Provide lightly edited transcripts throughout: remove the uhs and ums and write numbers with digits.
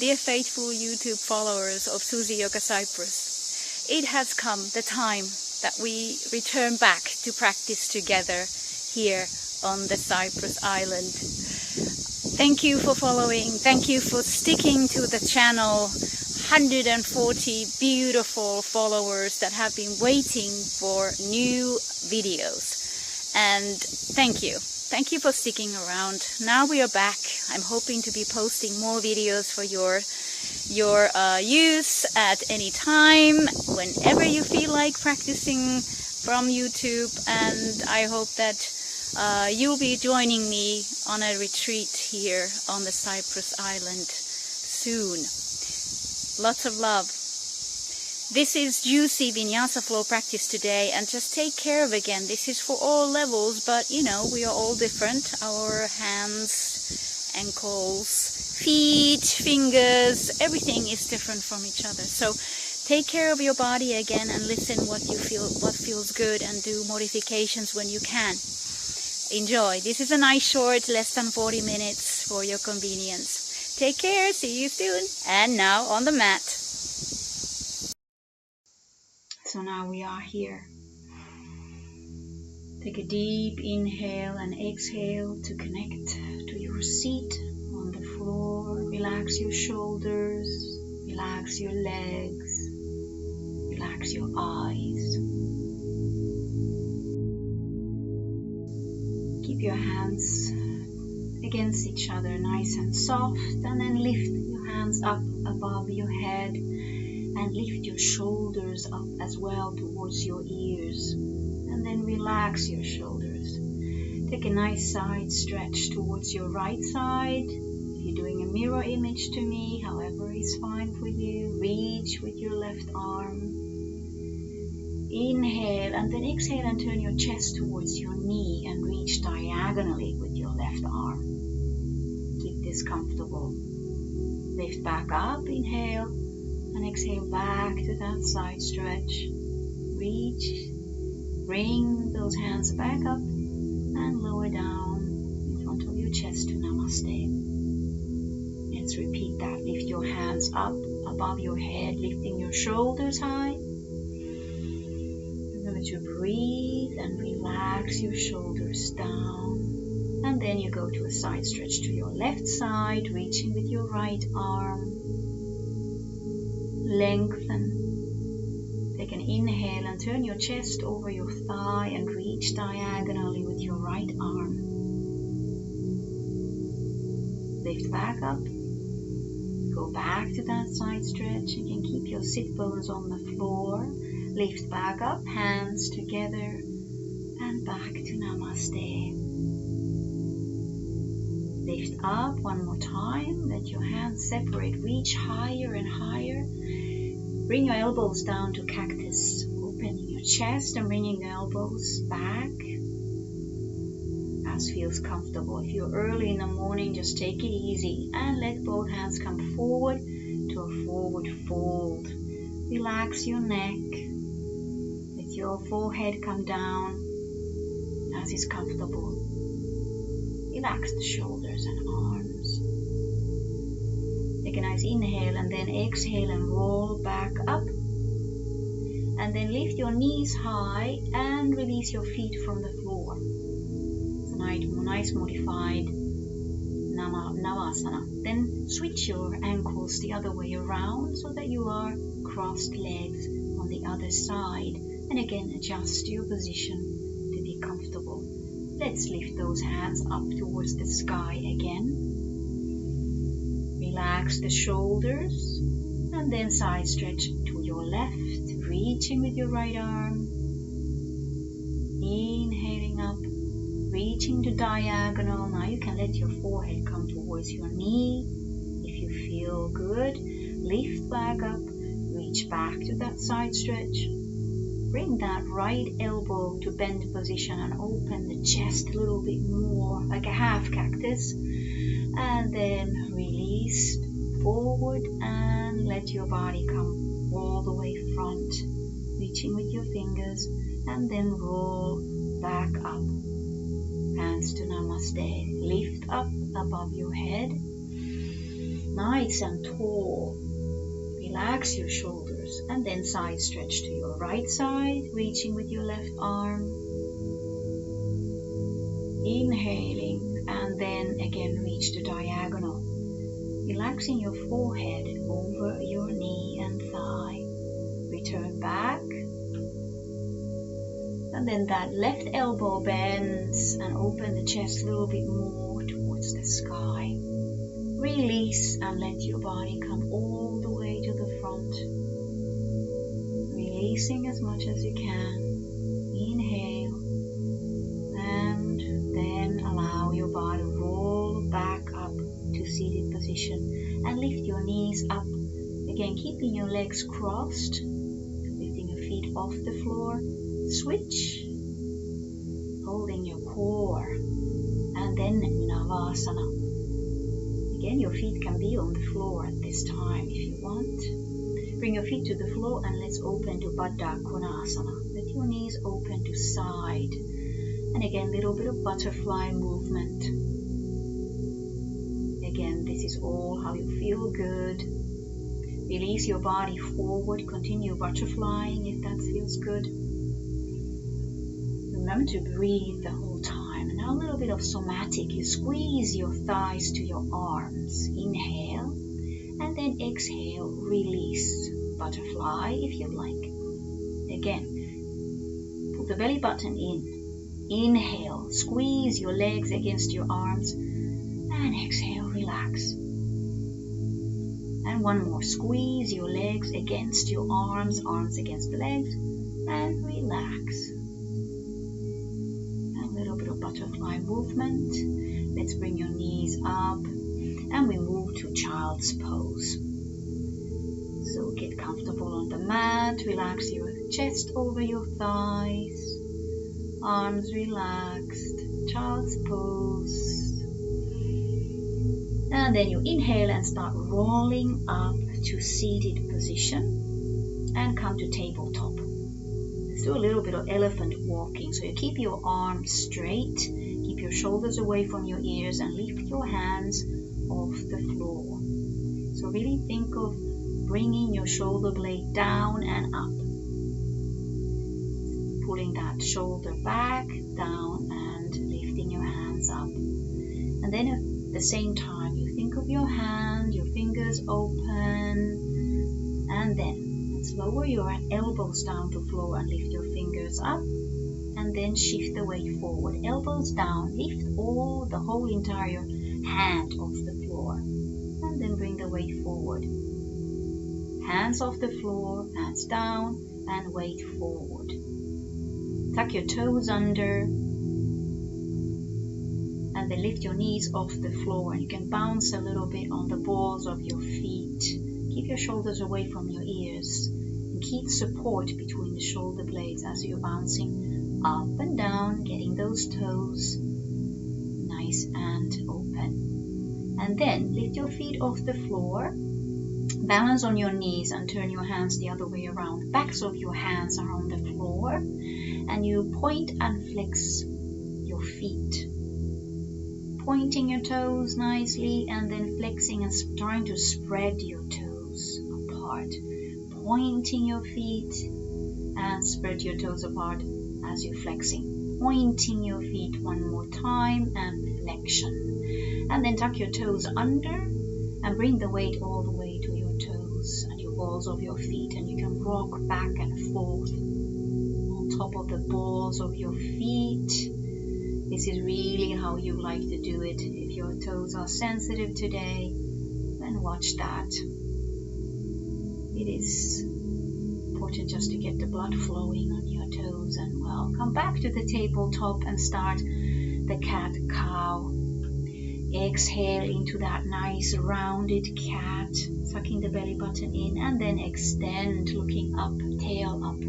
dear faithful YouTube followers of Suzieyogacyprus, it has come the time that we return back to practice together here on the Cyprus island. Thank you for following, thank you for sticking to the channel. 140 beautiful followers that have been waiting for new videos, and thank you for sticking around. Now we are back. I'm hoping to be posting more videos for your use at any time, whenever you feel like practicing from YouTube, and I hope that you'll be joining me on a retreat here on the Cyprus island soon. Lots of love. This is juicy Vinyasa Flow practice today, and just take care of again. This is for all levels, but you know, we are all different. Our hands, ankles, feet, fingers, everything is different from each other. So take care of your body again and listen what feels good, and do modifications when you can. Enjoy. This is a nice short, less than 40 minutes for your convenience. Take care, see you soon. And now on the mat. So now we are here. Take a deep inhale and exhale to connect to your seat on the floor. Relax your shoulders, relax your legs, relax your eyes. Keep your hands against each other, nice and soft, and then lift your hands up above your head and lift your shoulders up as well towards your ears, and then relax your shoulders. Take a nice side stretch towards your right side. If you're doing a mirror image to me, however is fine for you, reach with your left arm. Inhale and then exhale and turn your chest towards your knee and reach diagonally with your left arm. Keep this comfortable. Lift back up, inhale, and exhale back to that side stretch. Reach, bring those hands back up and lower down in front of your chest to Namaste. Let's repeat that. Lift your hands up above your head, lifting your shoulders high. Remember to breathe and relax your shoulders down. And then you go to a side stretch to your left side, reaching with your right arm. Lengthen. Take an inhale and turn your chest over your thigh and reach diagonally with your right arm. Lift back up. Go back to that side stretch. You can keep your sit bones on the floor. Lift back up, hands together, and back to Namaste. Lift up one more time, let your hands separate, reach higher and higher. Bring your elbows down to cactus, opening your chest and bringing the elbows back as feels comfortable. If you're early in the morning, just take it easy and let both hands come forward to a forward fold. Relax your neck, let your forehead come down as is comfortable. Relax the shoulders and arms. Take a nice inhale and then exhale and roll back up. And then lift your knees high and release your feet from the floor. It's a nice modified Navasana. Then switch your ankles the other way around so that you are crossed legs on the other side. And again, adjust your position to be comfortable. Let's lift those hands up towards the sky again. Relax the shoulders and then side stretch to your left, reaching with your right arm. Inhaling up, reaching to diagonal. Now you can let your forehead come towards your knee. If you feel good, lift back up, reach back to that side stretch. Bring that right elbow to bend position and open the chest a little bit more, like a half cactus. And then release forward and let your body come all the way front, reaching with your fingers, and then roll back up. Hands to Namaste. Lift up above your head. nice and tall. Relax your shoulders and then side stretch to your right side, reaching with your left arm. Inhaling and then again reach to diagonal. Relaxing your forehead over your knee and thigh. Return back. And then that left elbow bends and open the chest a little bit more towards the sky. Release and let your body come all the way to the front. Releasing as much as you can. Inhale. And then allow your body to roll back up to seated position. And lift your knees up. Again, keeping your legs crossed. Lifting your feet off the floor. Switch. Holding your core. And then Navasana. Again, your feet can be on the floor at this time if you want. Bring your feet to the floor and let's open to Baddha Konasana. Let your knees open to side. And again, a little bit of butterfly movement. Again, this is all how you feel good. Release your body forward. Continue butterflying if that feels good. Remember to breathe the whole time. And now a little bit of somatic. You squeeze your thighs to your arms. Inhale. And then exhale. Release. Butterfly if you like. Again. Put the belly button in. Inhale. Squeeze your legs against your arms. And exhale. Relax. And one more. Squeeze your legs against your arms. Arms against the legs. And relax. Butterfly movement. Let's bring your knees up and we move to child's pose. So get comfortable on the mat, relax your chest over your thighs, arms relaxed, child's pose. And then you inhale and start rolling up to seated position and come to tabletop. Do a little bit of elephant walking. So you keep your arms straight, keep your shoulders away from your ears and lift your hands off the floor. So really think of bringing your shoulder blade down and up. Pulling that shoulder back, down and lifting your hands up. And then at the same time you think of your hand, your fingers open, and then lower your elbows down to the floor and lift your fingers up. And then shift the weight forward. Elbows down. Lift the whole entire hand off the floor. And then bring the weight forward. Hands off the floor. Hands down. And weight forward. Tuck your toes under. And then lift your knees off the floor. And you can bounce a little bit on the balls of your feet. Keep your shoulders away from your ears. And keep support between the shoulder blades as you're bouncing up and down, getting those toes nice and open. And then lift your feet off the floor. Balance on your knees and turn your hands the other way around. Backs of your hands are on the floor. And you point and flex your feet. Pointing your toes nicely and then flexing and trying to spread your toes apart. Pointing your feet and spread your toes apart as you're flexing. Pointing your feet one more time and flexion. And then tuck your toes under and bring the weight all the way to your toes and your balls of your feet. And you can rock back and forth on top of the balls of your feet. This is really how you like to do it. If your toes are sensitive today, then watch that. It is important just to get the blood flowing on your toes. And well, come back to the tabletop and start the cat-cow. Exhale into that nice rounded cat, sucking the belly button in, and then extend, looking up, tail up,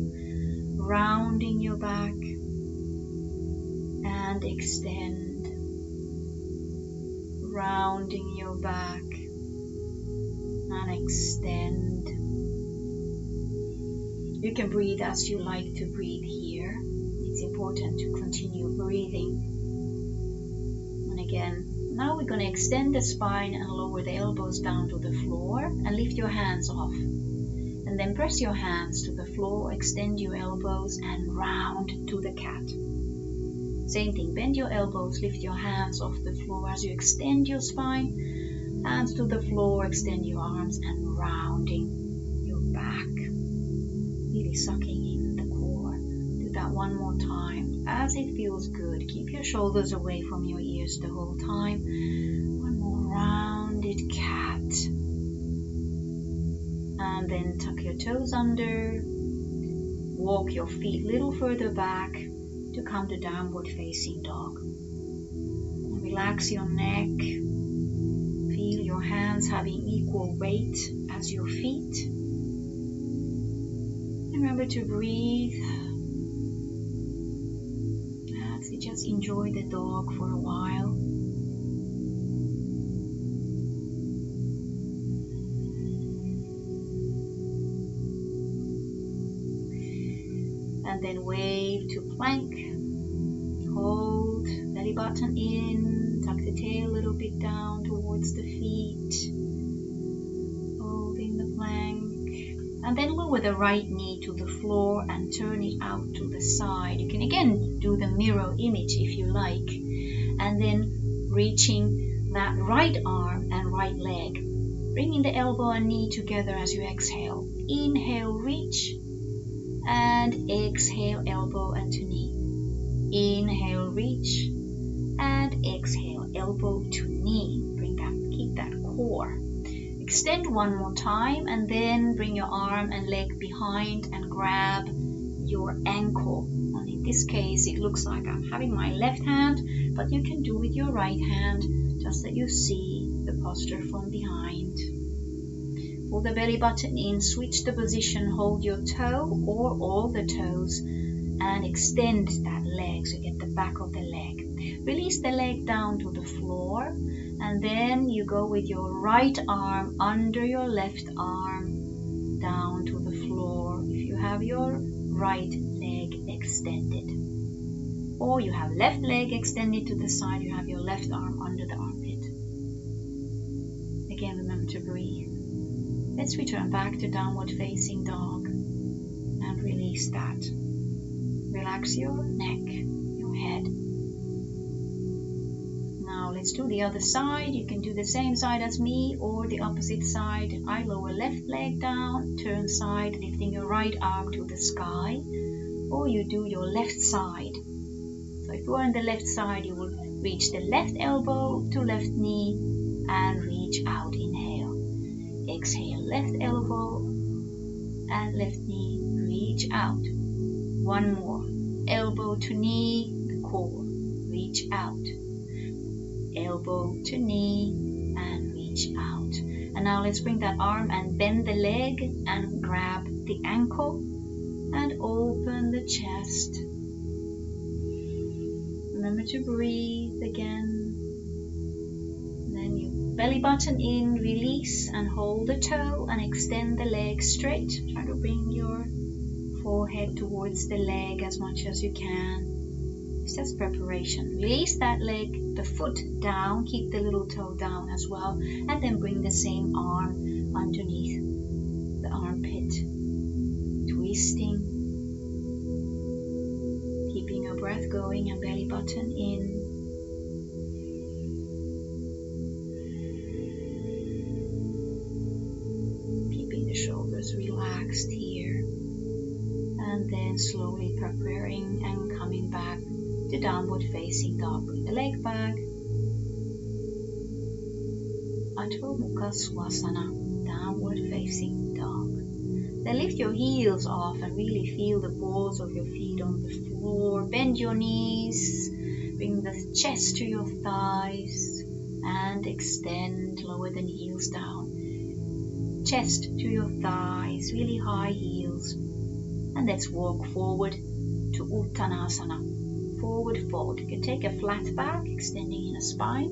rounding your back. And extend, rounding your back, and extend. You can breathe as you like to breathe here. It's important to continue breathing. And again, Now we're going to extend the spine and lower the elbows down to the floor and lift your hands off. And then press your hands to the floor, extend your elbows and round to the cat. Same thing, bend your elbows, lift your hands off the floor as you extend your spine, hands to the floor, extend your arms and rounding your back. Really sucking in the core. Do that one more time as it feels good. Keep your shoulders away from your ears the whole time. One more rounded cat. And then tuck your toes under. Walk your feet a little further back to come to downward facing dog. Relax your neck. Feel your hands having equal weight as your feet. Remember to breathe. As you just enjoy the dog for a while. And then wave to plank. Hold, belly button in, tuck the tail a little bit down towards the feet. Holding the plank. And then lower the right knee to the floor and turn it out to the side. You can again do the mirror image if you like. And then reaching that right arm and right leg. Bringing the elbow and knee together as you exhale. Inhale, reach. And exhale, elbow and to knee. Inhale, reach. And exhale, elbow to knee. Keep that core. Extend one more time and then bring your arm and leg behind and grab your ankle. And in this case, it looks like I'm having my left hand, but you can do with your right hand, just that you see the posture from behind. Pull the belly button in, switch the position, hold your toe or all the toes and extend that leg so you get the back of the leg. Release the leg down to the floor and then you go with your right arm under your left arm down to the floor if you have your right leg extended. Or you have left leg extended to the side, you have your left arm under the armpit. Again, remember to breathe. Let's return back to downward facing dog and release that. Relax your neck, your head. Now let's do the other side. You can do the same side as me or the opposite side. I lower left leg down, turn side, lifting your right arm to the sky. Or you do your left side. So if you are on the left side, you will reach the left elbow to left knee and reach out. Inhale. Exhale, left elbow and left knee, reach out. One more. Elbow to knee, the core, reach out. Elbow to knee and reach out. And now let's bring that arm and bend the leg and grab the ankle and open the chest. Remember to breathe again. Then you belly button in, release and hold the toe and extend the leg straight. Try to bring your forehead towards the leg as much as you can. It's just preparation. Release that leg, the foot down, keep the little toe down as well, and then bring the same arm underneath the armpit. Twisting. Keeping your breath going and belly button in. Keeping the shoulders relaxed here. And then slowly preparing and coming back to downward facing dog. Bring the leg back. Adho Mukha Swasana, downward facing dog. Then lift your heels off and really feel the balls of your feet on the floor. Bend your knees. Bring the chest to your thighs and extend. Lower the heels down. Chest to your thighs, really high heels. And let's walk forward to Uttanasana, forward fold. You can take a flat back, extending in a spine.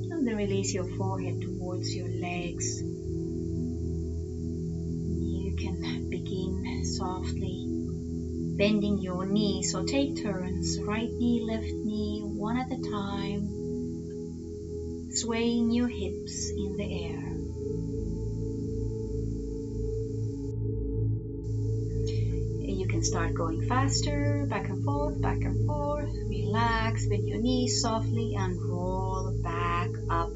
And then release your forehead towards your legs. You can begin softly bending your knees. So take turns, right knee, left knee, one at a time. swaying your hips in the air. You can start going faster, back and forth, relax, bend your knees softly and roll back up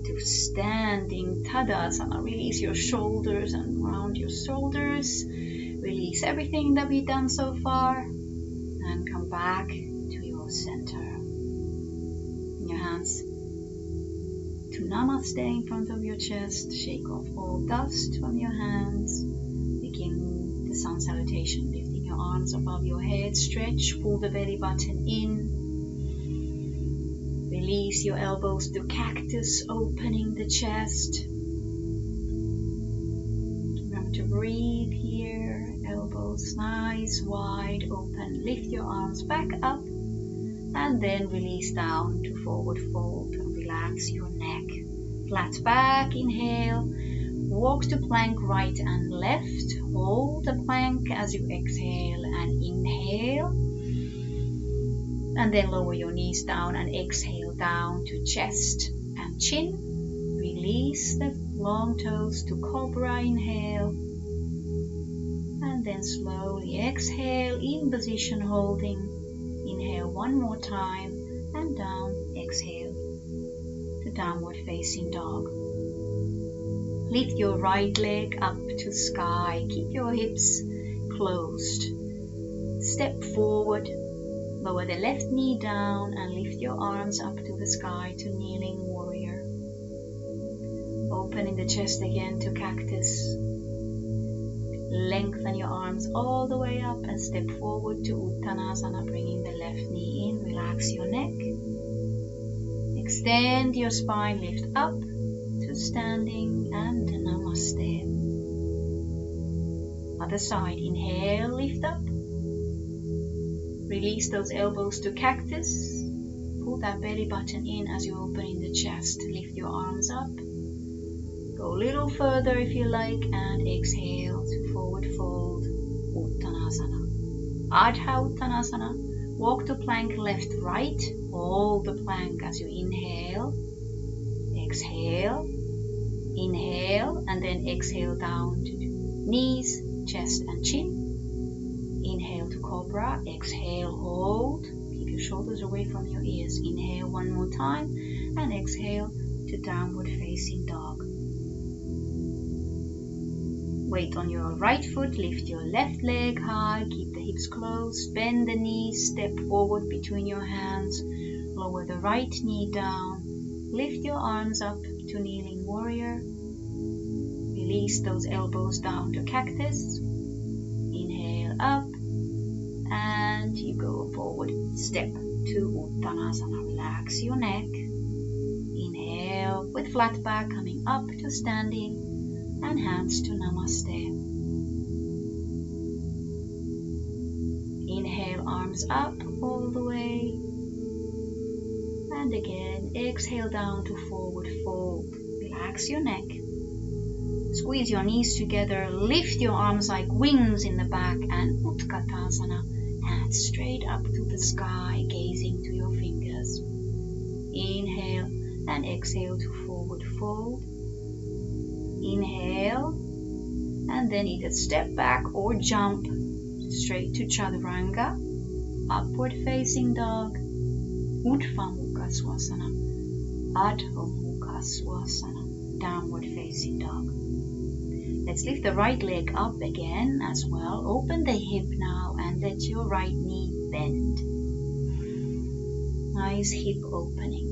to standing Tadasana. Release your shoulders and round your shoulders. Release everything that we've done so far and come back to your center. In your hands to Namaste in front of your chest. Shake off all dust from your hands. Begin the sun salutation, lifting your arms above your head. Stretch, pull the belly button in. Release your elbows to cactus, opening the chest. Remember to breathe here. Elbows nice, wide open. Lift your arms back up and then release down to forward fold and relax your neck. Flat back, inhale. Walk to plank right and left. Hold the plank as you exhale and inhale. And then lower your knees down and exhale down to chest and chin. Release the long toes to cobra, inhale. And then slowly exhale in position holding. Inhale one more time and down, exhale to downward facing dog. Lift your right leg up to sky. Keep your hips closed. Step forward. Lower the left knee down and lift your arms up to the sky to kneeling warrior. Opening the chest again to cactus. Lengthen your arms all the way up and step forward to Uttanasana, bringing the left knee in. Relax your neck. Extend your spine, lift up to standing and Namaste. Other side, inhale, lift up. Release those elbows to cactus. Pull that belly button in as you open in the chest. Lift your arms up. Go a little further if you like and exhale to forward fold. Uttanasana. Ardha Uttanasana. Walk to plank left, right. Hold the plank as you inhale. Exhale. Inhale and then exhale down to knees, chest and chin. Inhale to cobra, exhale, hold. Keep your shoulders away from your ears. Inhale one more time and exhale to downward facing dog. Weight on your right foot, lift your left leg high, keep the hips closed, bend the knees, step forward between your hands, lower the right knee down, lift your arms up to kneeling warrior. Release those elbows down to cactus. Inhale up and you go forward step to Uttanasana. Relax your neck. Inhale with flat back coming up to standing and hands to Namaste. Inhale, arms up all the way. And again, exhale down to forward fold. Relax your neck. Squeeze your knees together, lift your arms like wings in the back and Utkatasana, hands straight up to the sky, gazing to your fingers. Inhale and exhale to forward fold. Inhale and then either step back or jump straight to Chaturanga, upward facing dog, Utva Mukha Swasana, Adho Mukha Swasana, downward facing dog. Let's lift the right leg up again as well. Open the hip now and let your right knee bend. Nice hip opening.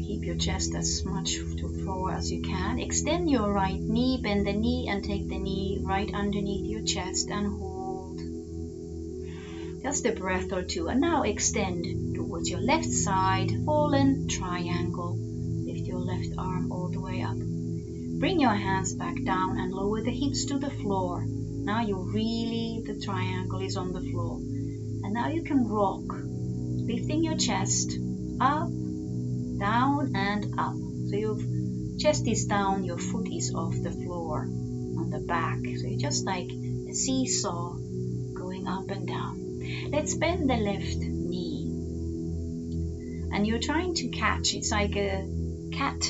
Keep your chest as much to floor as you can. Extend your right knee, bend the knee and take the knee right underneath your chest and hold. Just a breath or two. And now extend towards your left side, fallen triangle. Lift your left arm all the way up. Bring your hands back down and lower the hips to the floor. Now the triangle is on the floor. And now you can rock, lifting your chest up, down and up. So your chest is down, your foot is off the floor on the back. So you're just like a seesaw going up and down. Let's bend the left knee. and you're trying to catch. It's like a cat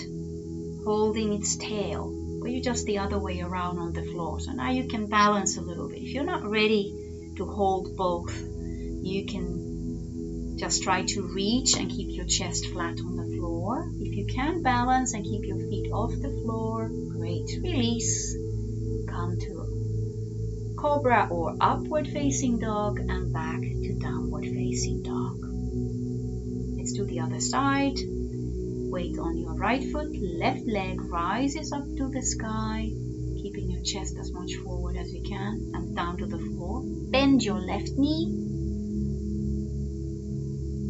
holding its tail, but you're just the other way around on the floor. So now you can balance a little bit. If you're not ready to hold both, you can just try to reach and keep your chest flat on the floor. If you can balance and keep your feet off the floor, great. Release. Come to cobra or upward facing dog and back to downward facing dog. Let's do the other side. Weight on your right foot, left leg rises up to the sky, keeping your chest as much forward as you can and down to the floor. Bend your left knee.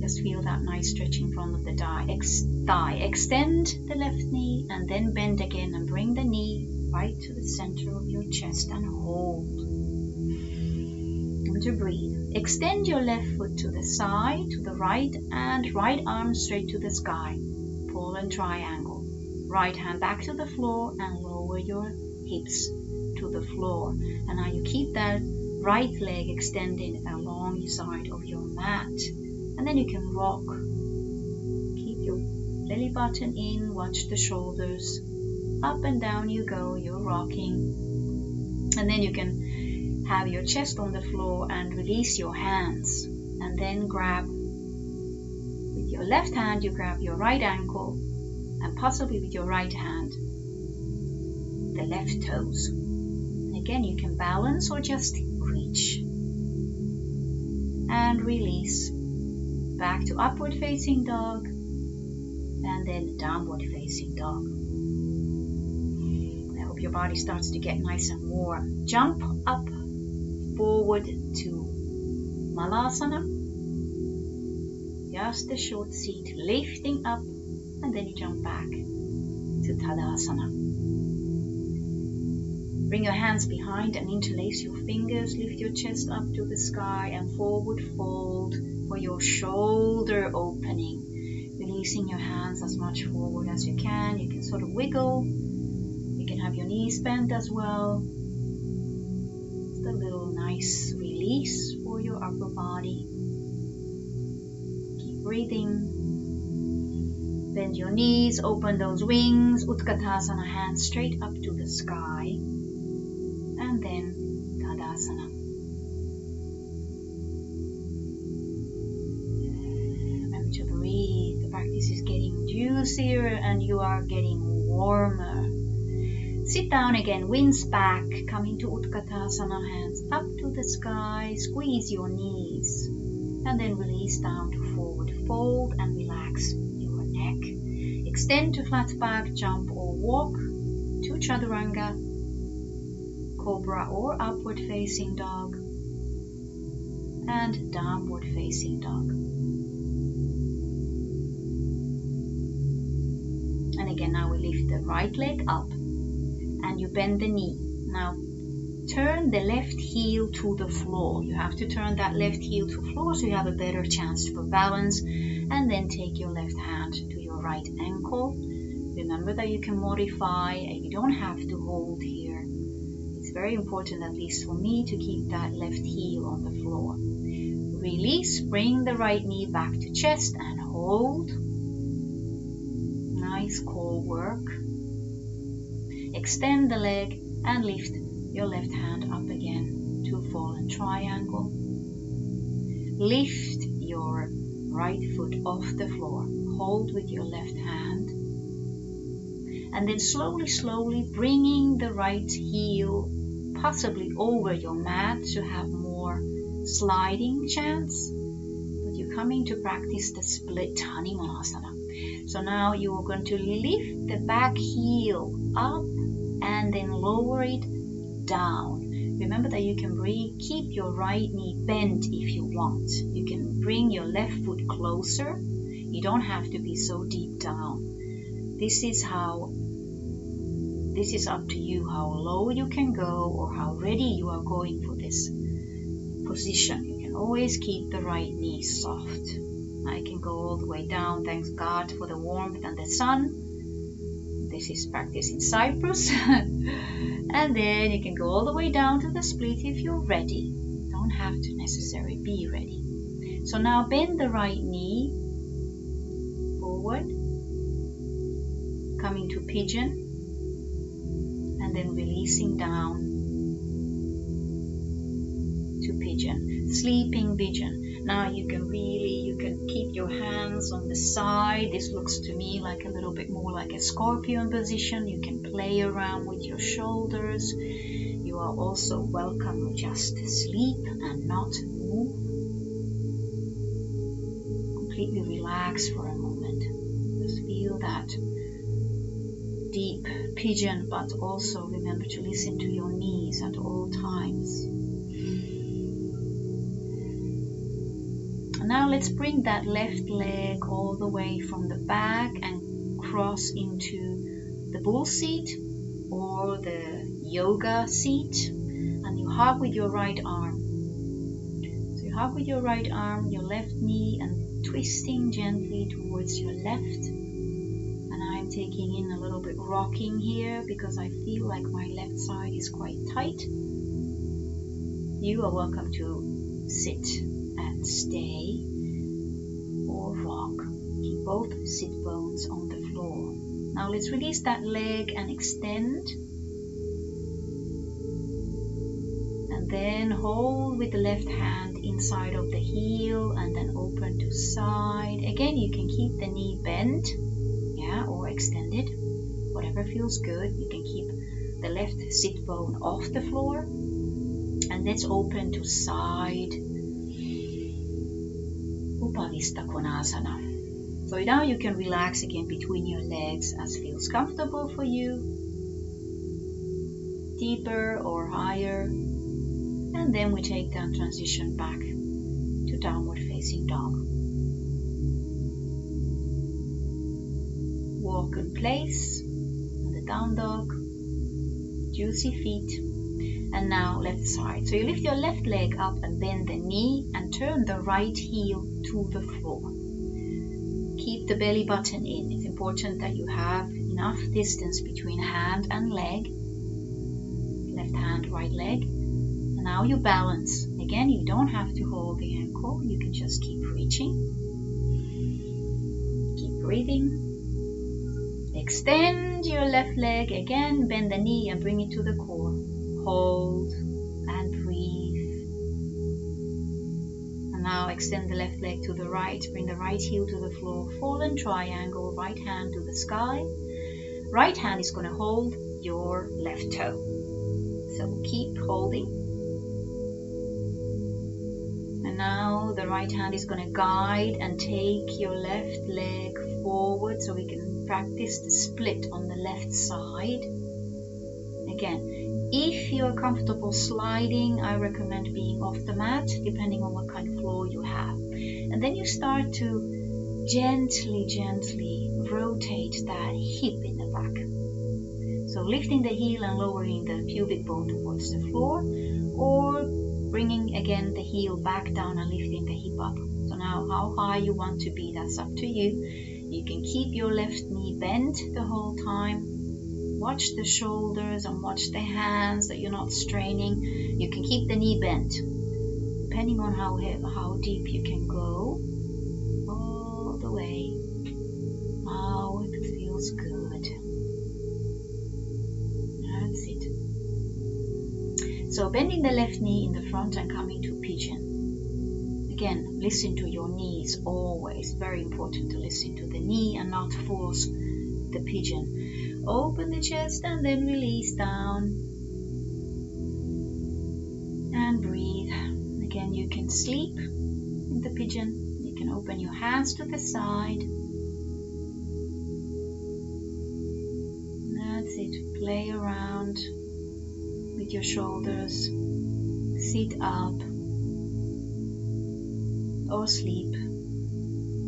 Just feel that nice stretch in front of the thigh. Extend the left knee and then bend again and bring the knee right to the center of your chest and hold. And to breathe. Extend your left foot to the side, to the right, and right arm straight to the sky. Pull and triangle. Right hand back to the floor and lower your hips to the floor. And now you keep that right leg extending along the side of your mat. And then you can rock. Keep your belly button in, watch the shoulders. Up and down you go, you're rocking. And then you can have your chest on the floor and release your hands. And then grab, with your left hand you grab your right ankle, and possibly with your right hand, the left toes. And again, you can balance or just reach. And release. Back to upward facing dog, and then downward facing dog. I hope your body starts to get nice and warm. Jump up, forward to Malasana. Just a short seat, lifting up, and then you jump back to Tadasana. Bring your hands behind and interlace your fingers. Lift your chest up to the sky and forward fold for your shoulder opening. Releasing your hands as much forward as you can. You can sort of wiggle. You can have your knees bent as well. Just a little nice release for your upper body. Keep breathing. Bend your knees, open those wings. Utkatasana, hands straight up to the sky. And then Tadasana. Remember to breathe. The practice is getting juicier and you are getting warmer. Sit down again, winds back. Come into Utkatasana, hands up to the sky. Squeeze your knees. And then release down to forward fold and relax your neck. Extend to flat back, jump or walk to Chaturanga, Cobra or upward facing dog, and downward facing dog. And again, now we lift the right leg up and you bend the knee. Now turn the left heel to the floor. You have to turn that left heel to the floor so you have a better chance for balance. And then take your left hand to your right ankle. Remember that you can modify and you don't have to hold here. It's very important, at least for me, to keep that left heel on the floor. Release, bring the right knee back to chest and hold. Nice core work. Extend the leg and lift your left hand up again to fallen triangle. Lift your right foot off the floor. Hold with your left hand. And then slowly bringing the right heel possibly over your mat to have more sliding chance. But you're coming to practice the split Hanumanasana. So now you are going to lift the back heel up and then lower it down. Remember that you can keep your right knee bent if you want. You can bring your left foot closer. You don't have to be so deep down. This is up to you how low you can go or how ready you are going for this position. You can always keep the right knee soft. I can go all the way down. Thanks God for the warmth and the sun. This is practice in Cyprus. And then you can go all the way down to the split if you're ready. Don't have to necessarily be ready. So now bend the right knee forward, coming to pigeon, and then releasing down to pigeon, sleeping pigeon. Now you can keep your hands on the side. This looks to me like a little bit more like a scorpion position. You can play around with your shoulders. You are also welcome to just sleep and not move. Completely relax for a moment. Just feel that deep pigeon, but also remember to listen to your knees at all times. And now let's bring that left leg all the way from the back and cross into the bull seat or the yoga seat, and you hug with your right arm. So you hug with your right arm, your left knee, and twisting gently towards your left. And I'm taking in a little bit rocking here because I feel like my left side is quite tight. You are welcome to sit and stay or rock. Keep both sit bones on the floor. Now let's release that leg and extend. And then hold with the left hand inside of the heel and then open to side. Again, you can keep the knee bent, or extended, whatever feels good. You can keep the left sit bone off the floor. And let's open to side. Upavista Konasana. So now you can relax again between your legs as feels comfortable for you. Deeper or higher. And then we take that transition back to downward facing dog. Walk in place on the down dog. Juicy feet. And now left side. So you lift your left leg up and bend the knee and turn the right heel to the floor. Keep the belly button in. It's important that you have enough distance between hand and leg. Left hand, right leg. And now you balance. Again, you don't have to hold the ankle. You can just keep reaching. Keep breathing. Extend your left leg. Again, bend the knee and bring it to the core. Hold and breathe. And now extend the left leg to the right. Bring the right heel to the floor. Fallen triangle. Right hand to the sky. Right hand is going to hold your left toe. So keep holding. And now the right hand is going to guide and take your left leg forward so we can practice the split on the left side. Again, if you're comfortable sliding, I recommend being off the mat, depending on what kind of floor you have. And then you start to gently rotate that hip in the back. So lifting the heel and lowering the pubic bone towards the floor, or bringing again the heel back down and lifting the hip up. So now how high you want to be, that's up to you. You can keep your left knee bent the whole time. Watch the shoulders and watch the hands that you're not straining. You can keep the knee bent, depending on how deep you can go. All the way. How it feels good. That's it. So bending the left knee in the front and coming to pigeon. Again, listen to your knees always. Very important to listen to the knee and not force the pigeon. Open the chest and then release down. And breathe. Again, you can sleep in the pigeon. You can open your hands to the side. That's it. Play around with your shoulders. Sit up or sleep.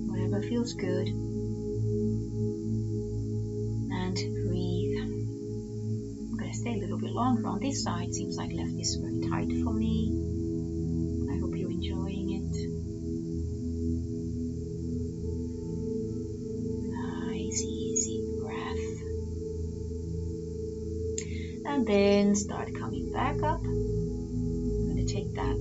Whatever feels good. Stay a little bit longer on this side. Seems like left is very tight for me. I hope you're enjoying it. Nice, easy breath. And then start coming back up. I'm going to take that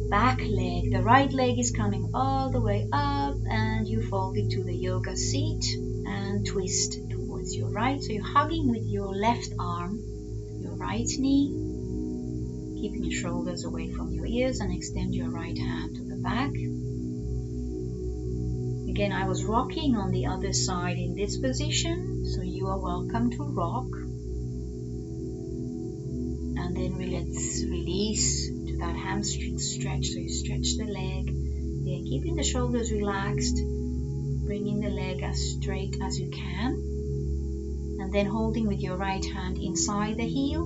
back leg. The right leg is coming all the way up and you fold it to the yoga seat and twist towards your right. So you're hugging with your left arm, your right knee, keeping your shoulders away from your ears, and extend your right hand to the back. Again, I was rocking on the other side in this position, so you are welcome to rock. And then let's release to that hamstring stretch. So you stretch the leg, again keeping the shoulders relaxed, bringing the leg as straight as you can, and then holding with your right hand inside the heel,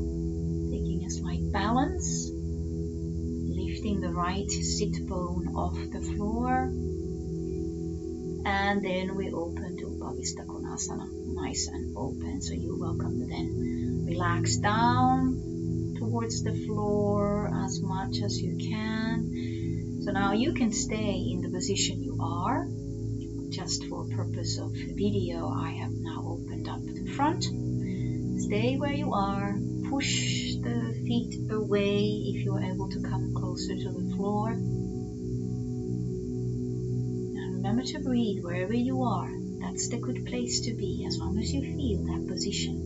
taking a slight balance, lifting the right sit bone off the floor, and then we open to Upavista Konasana, nice and open. So you're welcome to then relax down towards the floor as much as you can. So now you can stay in the position you are. Just for purpose of video, I have now opened up the front. Stay where you are. Push the feet away if you're able to come closer to the floor. And remember to breathe wherever you are. That's the good place to be, as long as you feel that position.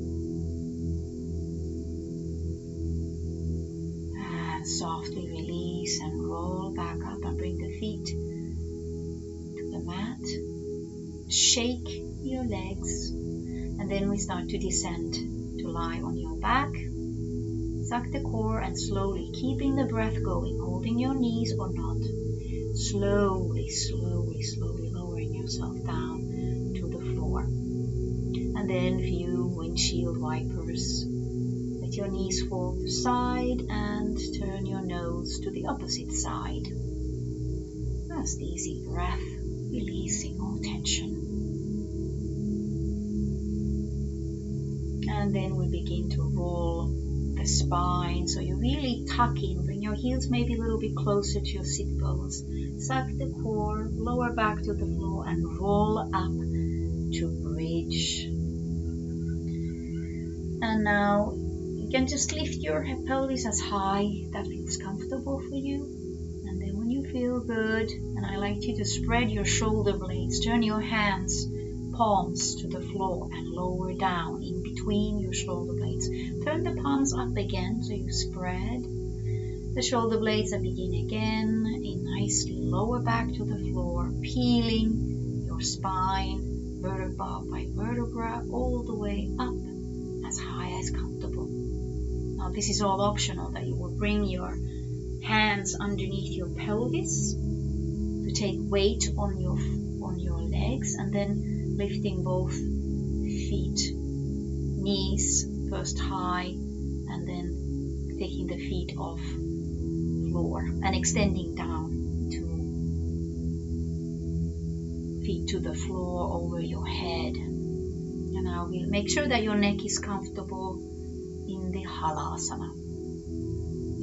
And softly release and roll back up and bring the feet to the mat. Shake your legs, and then we start to descend to lie on your back. Suck the core and slowly, keeping the breath going, holding your knees or not, slowly, slowly, slowly lowering yourself down to the floor. And then few windshield wipers. Let your knees fall to the side and turn your nose to the opposite side. Just easy breath, releasing all tension. And then we begin to roll the spine. So you really tuck in, bring your heels maybe a little bit closer to your sit bones. Suck the core, lower back to the floor, and roll up to bridge. And now you can just lift your pelvis as high that feels comfortable for you. And then when you feel good, and I like you to spread your shoulder blades, turn your hands, palms to the floor and lower down in between your shoulder blades. Turn the palms up again so you spread the shoulder blades and begin again in nicely lower back to the floor, peeling your spine vertebra by vertebra all the way up as high as comfortable. Now this is all optional, that you will bring your hands underneath your pelvis to take weight on your legs, and then lifting both feet, knees first high, and then taking the feet off floor and extending down to feet to the floor over your head. And now we'll make sure that your neck is comfortable in the halasana.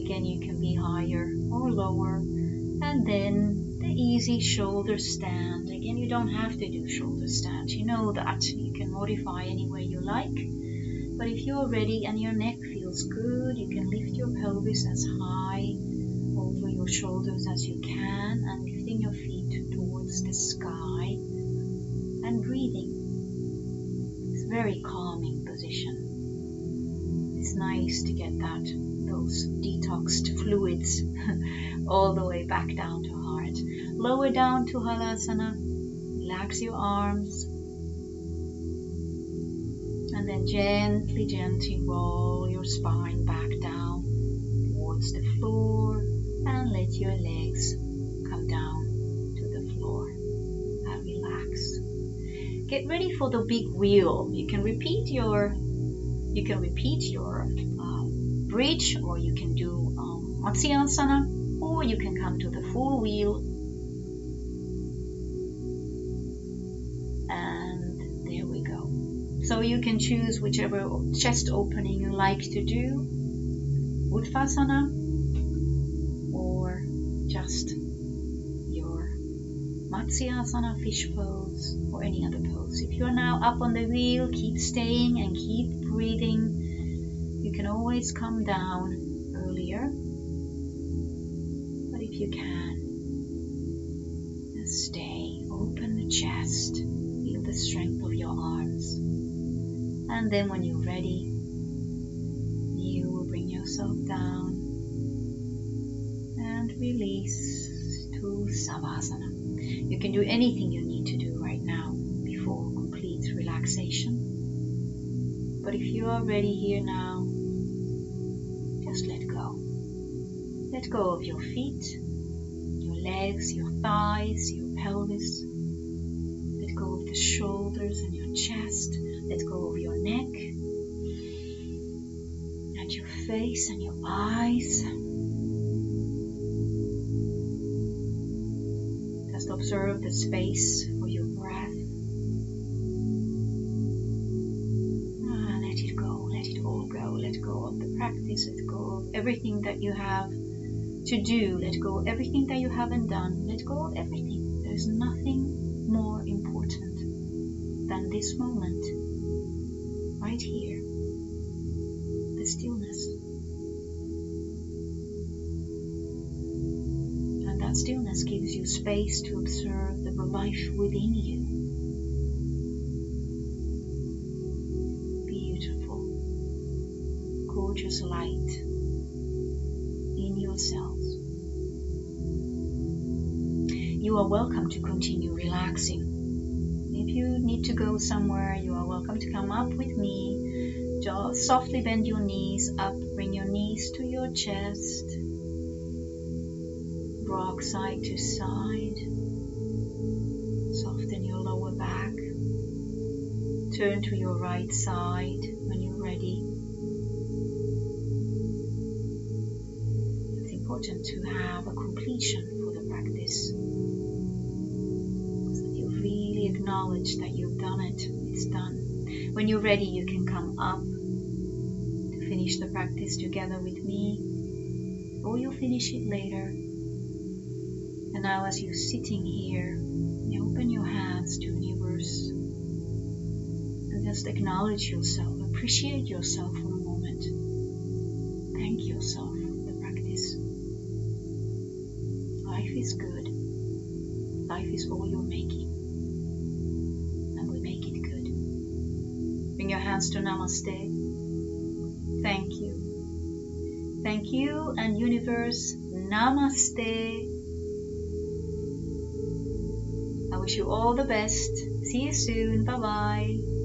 Again, you can be higher or lower, and then the easy shoulder stand. Again, you don't have to do shoulder stand. You know that. You can modify any way you like. But if you're ready and your neck feels good, you can lift your pelvis as high over your shoulders as you can, and lifting your feet towards the sky and breathing. It's a very calming position. It's nice to get those detoxed fluids all the way back down to heart. Lower down to halasana, relax your arms, and then gently, gently roll your spine back down towards the floor, and let your legs come down to the floor and relax. Get ready for the big wheel. You can repeat your bridge, or you can do Matsyasana, or you can come to the full wheel. And there we go. So you can choose whichever chest opening you like to do, Utthasana, or just your Matsyasana, fish pose, or any other pose. If you're now up on the wheel, keep staying and keep breathing. You can always come down earlier, but if you can, just stay, open the your chest. Feel the strength of your arms. And then when you're ready, you will bring yourself down and release to Savasana. You can do anything you need to do right now before complete relaxation. But if you are ready here now, just let go. Let go of your feet, your legs, your thighs, your pelvis. Let go of the shoulders and your chest. Let go of your neck and your face and your eyes. Just observe the space for your breath. Let it go, let it all go. Let go of the practice, let go of everything that you have to do. Let go of everything that you haven't done. Let go of everything. There is nothing more important than this moment, right here, the stillness. And that stillness gives you space to observe the life within you. Beautiful, gorgeous light in your cells. You are welcome to continue relaxing. If you need to go somewhere, you are welcome to come up with me. Just softly bend your knees up, bring your knees to your chest. Rock side to side. Soften your lower back. Turn to your right side when you're ready. It's important to have a completion for the practice. So that you really acknowledge that you've done it. It's done. When you're ready, you can come up to finish the practice together with me, or you'll finish it later. And now as you're sitting here, you open your hands to the universe and just acknowledge yourself, appreciate yourself for a moment. Thank yourself for the practice. Life is good. Life is all you're making. And we make it good. Bring your hands to Namaste. Thank you. Thank you, and universe, Namaste. I wish you all the best. See you soon. Bye-bye.